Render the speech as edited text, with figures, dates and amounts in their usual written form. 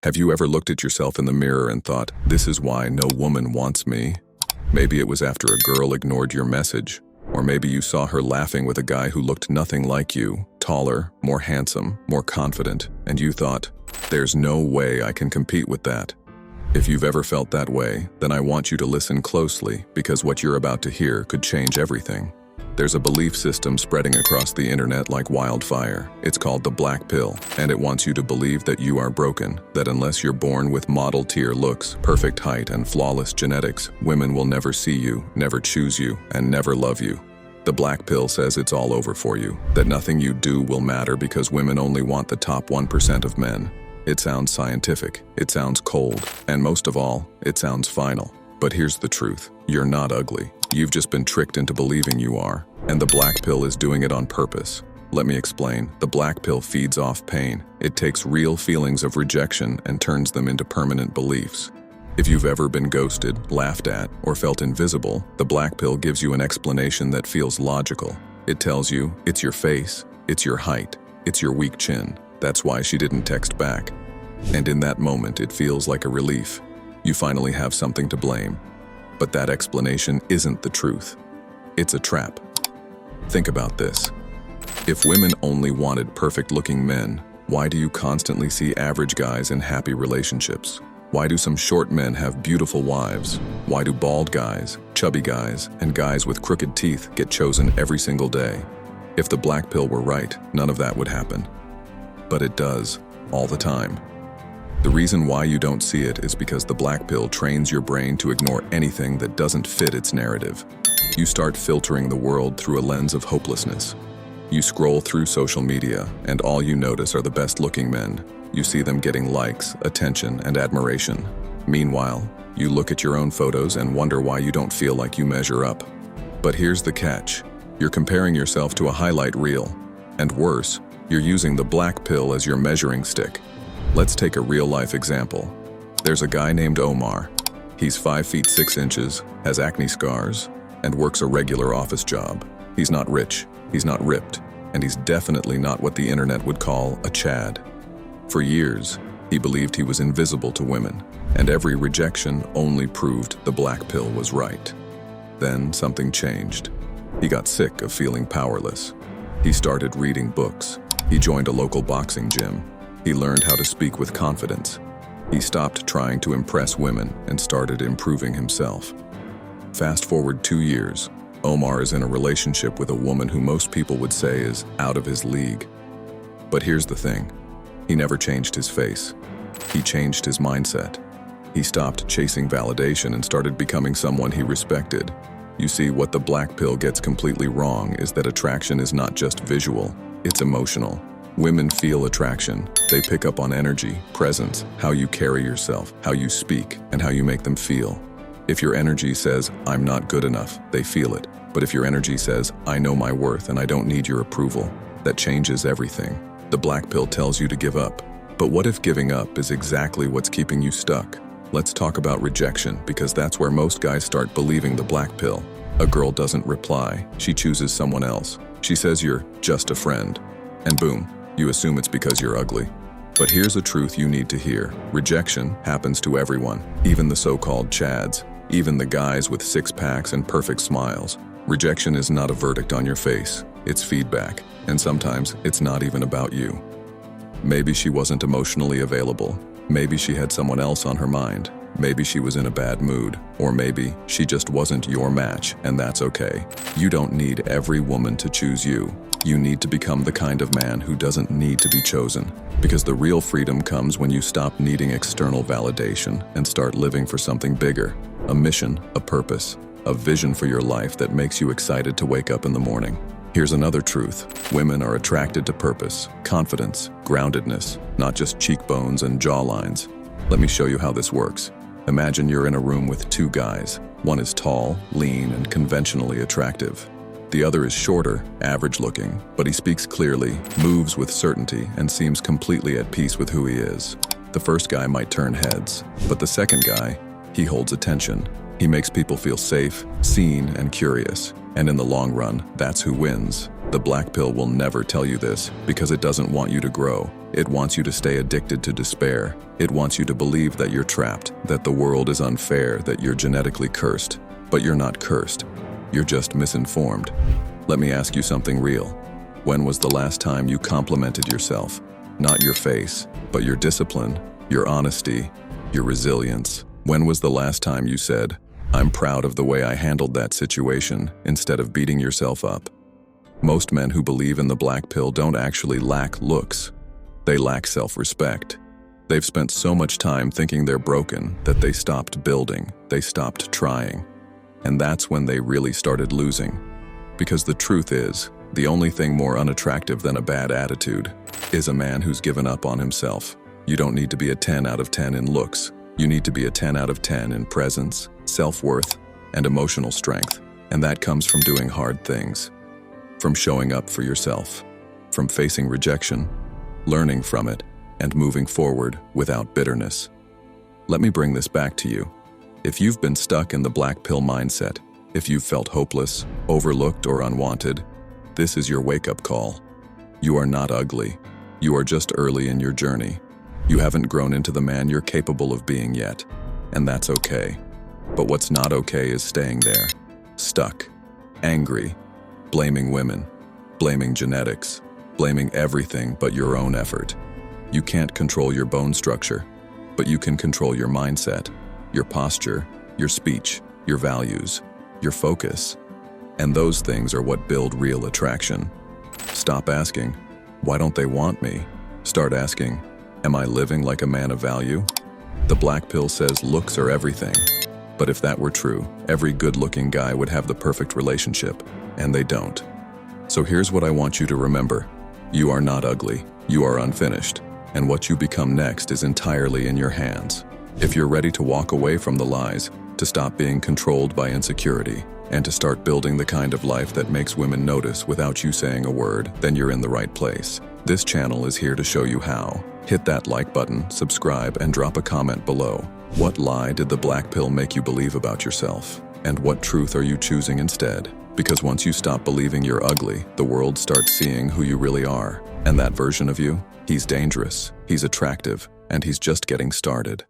Have you ever looked at yourself in the mirror and thought, this is why no woman wants me? Maybe it was after a girl ignored your message, or maybe you saw her laughing with a guy who looked nothing like you, taller, more handsome, more confident, and you thought, there's no way I can compete with that. If you've ever felt that way, then I want you to listen closely because what you're about to hear could change everything. There's a belief system spreading across the internet like wildfire. It's called the Black Pill, and it wants you to believe that you are broken, that unless you're born with model-tier looks, perfect height, and flawless genetics, women will never see you, never choose you, and never love you. The Black Pill says it's all over for you, that nothing you do will matter because women only want the top 1% of men. It sounds scientific, it sounds cold, and most of all, it sounds final. But here's the truth, you're not ugly. You've just been tricked into believing you are, and the Black Pill is doing it on purpose. Let me explain. The Black Pill feeds off pain. It takes real feelings of rejection and turns them into permanent beliefs. If you've ever been ghosted, laughed at, or felt invisible, the Black Pill gives you an explanation that feels logical. It tells you, it's your face, it's your height, it's your weak chin. That's why she didn't text back. And in that moment, it feels like a relief. You finally have something to blame. But that explanation isn't the truth. It's a trap. Think about this. If women only wanted perfect-looking men, why do you constantly see average guys in happy relationships? Why do some short men have beautiful wives? Why do bald guys, chubby guys, and guys with crooked teeth get chosen every single day? If the Black Pill were right, none of that would happen. But it does, all the time. The reason why you don't see it is because the Black Pill trains your brain to ignore anything that doesn't fit its narrative. You start filtering the world through a lens of hopelessness. You scroll through social media, and all you notice are the best-looking men. You see them getting likes, attention, and admiration. Meanwhile, you look at your own photos and wonder why you don't feel like you measure up. But here's the catch. You're comparing yourself to a highlight reel. And worse, you're using the Black Pill as your measuring stick. Let's take a real-life example. There's a guy named Omar. He's 5 feet 6 inches, has acne scars, and works a regular office job. He's not rich, he's not ripped, and he's definitely not what the internet would call a Chad. For years, he believed he was invisible to women, and every rejection only proved the Black Pill was right. Then something changed. He got sick of feeling powerless. He started reading books. He joined a local boxing gym. He learned how to speak with confidence. He stopped trying to impress women and started improving himself. Fast forward 2 years, Omar is in a relationship with a woman who most people would say is out of his league. But here's the thing, he never changed his face. He changed his mindset. He stopped chasing validation and started becoming someone he respected. You see, what the Black Pill gets completely wrong is that attraction is not just visual, it's emotional. Women feel attraction. They pick up on energy, presence, how you carry yourself, how you speak, and how you make them feel. If your energy says, I'm not good enough, they feel it. But if your energy says, I know my worth and I don't need your approval, that changes everything. The Black Pill tells you to give up. But what if giving up is exactly what's keeping you stuck? Let's talk about rejection, because that's where most guys start believing the Black Pill. A girl doesn't reply. She chooses someone else. She says you're just a friend. And boom. You assume it's because you're ugly. But here's a truth you need to hear. Rejection happens to everyone, even the so-called Chads, even the guys with six-packs and perfect smiles. Rejection is not a verdict on your face, it's feedback, and sometimes it's not even about you. Maybe she wasn't emotionally available, maybe she had someone else on her mind, maybe she was in a bad mood, or maybe she just wasn't your match, and that's okay. You don't need every woman to choose you. You need to become the kind of man who doesn't need to be chosen. Because the real freedom comes when you stop needing external validation and start living for something bigger. A mission, a purpose, a vision for your life that makes you excited to wake up in the morning. Here's another truth. Women are attracted to purpose, confidence, groundedness, not just cheekbones and jawlines. Let me show you how this works. Imagine you're in a room with 2 guys. One is tall, lean, and conventionally attractive. The other is shorter, average-looking, but he speaks clearly, moves with certainty, and seems completely at peace with who he is. The first guy might turn heads, but the second guy, he holds attention. He makes people feel safe, seen, and curious. And in the long run, that's who wins. The black pill will never tell you this because it doesn't want you to grow. It wants you to stay addicted to despair. It wants you to believe that you're trapped, that the world is unfair, that you're genetically cursed. But you're not cursed. You're just misinformed. Let me ask you something real. When was the last time you complimented yourself? Not your face, but your discipline, your honesty, your resilience. When was the last time you said, "I'm proud of the way I handled that situation," instead of beating yourself up? Most men who believe in the black pill don't actually lack looks. They lack self-respect. They've spent so much time thinking they're broken that they stopped building, they stopped trying. And that's when they really started losing. Because the truth is, the only thing more unattractive than a bad attitude is a man who's given up on himself. You don't need to be a 10 out of 10 in looks. You need to be a 10 out of 10 in presence, self-worth, and emotional strength. And that comes from doing hard things. From showing up for yourself. From facing rejection, learning from it, and moving forward without bitterness. Let me bring this back to you. If you've been stuck in the black pill mindset, if you've felt hopeless, overlooked, or unwanted, this is your wake-up call. You are not ugly. You are just early in your journey. You haven't grown into the man you're capable of being yet, and that's okay. But what's not okay is staying there, stuck, angry, blaming women, blaming genetics, blaming everything but your own effort. You can't control your bone structure, but you can control your mindset, your posture, your speech, your values, your focus. And those things are what build real attraction. Stop asking, "Why don't they want me?" Start asking, "Am I living like a man of value?" The black pill says looks are everything. But if that were true, every good-looking guy would have the perfect relationship, and they don't. So here's what I want you to remember. You are not ugly. You are unfinished. And what you become next is entirely in your hands. If you're ready to walk away from the lies, to stop being controlled by insecurity, and to start building the kind of life that makes women notice without you saying a word, then you're in the right place. This channel is here to show you how. Hit that like button, subscribe, and drop a comment below. What lie did the black pill make you believe about yourself? And what truth are you choosing instead? Because once you stop believing you're ugly, the world starts seeing who you really are. And that version of you, he's dangerous, he's attractive, and he's just getting started.